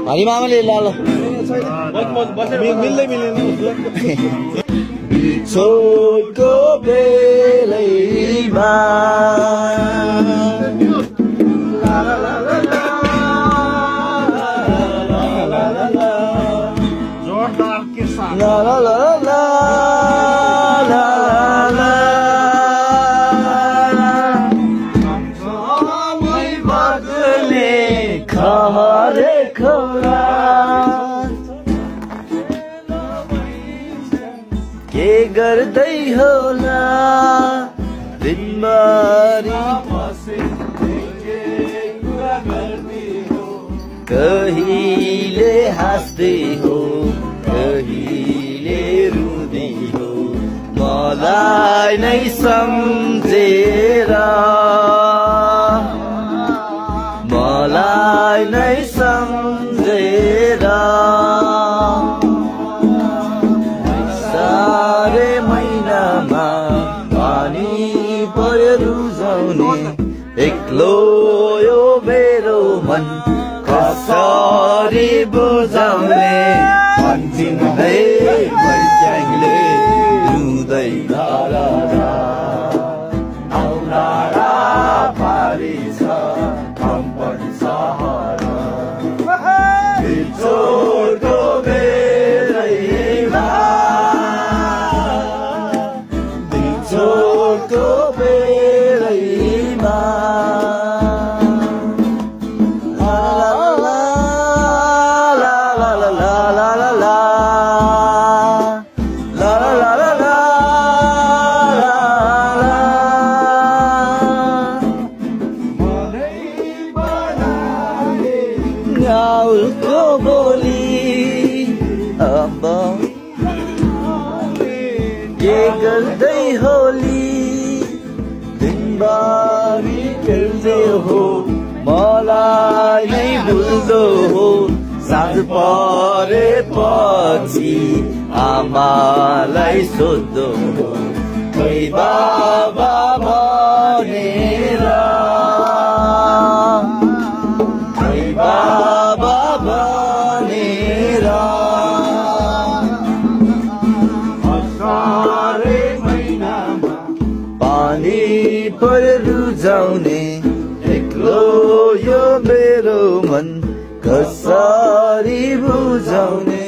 हरिमामाले ल मिल्दै मिलेन बिछोडको बेलैमा जोरदार के साथ ला ला ला ला ला ला समय बदले खहरे खोला के गर्दै होला दिनभरि कहिले हाँस्दै हो कहिले रुँदै हो मलाई नै सम्झेर मलाई नै सम्झेर सारे महिनामा पानी पर्यो रुझाउने एक्लो यो मेरो मन कसरी बुझाउने भन्दिँदै मैच्याङले रुँदै धारा औलारा पारी छ कम्पनी सहरा बिछोडको बेलैमा बिछोडको बेलैमा न्याउको बोली अब के गर्दै होली दिनभरि खेल्दै हो मलाई नै भुल्दो हो साँझ परेपछि आमालाई सोध्दो हो खै बाबा भनेर खै बाबा भनेर असारे महिनामा पानी पर्यो रुझाउने एक्लो यो मेरो मन कसरी बुझाउने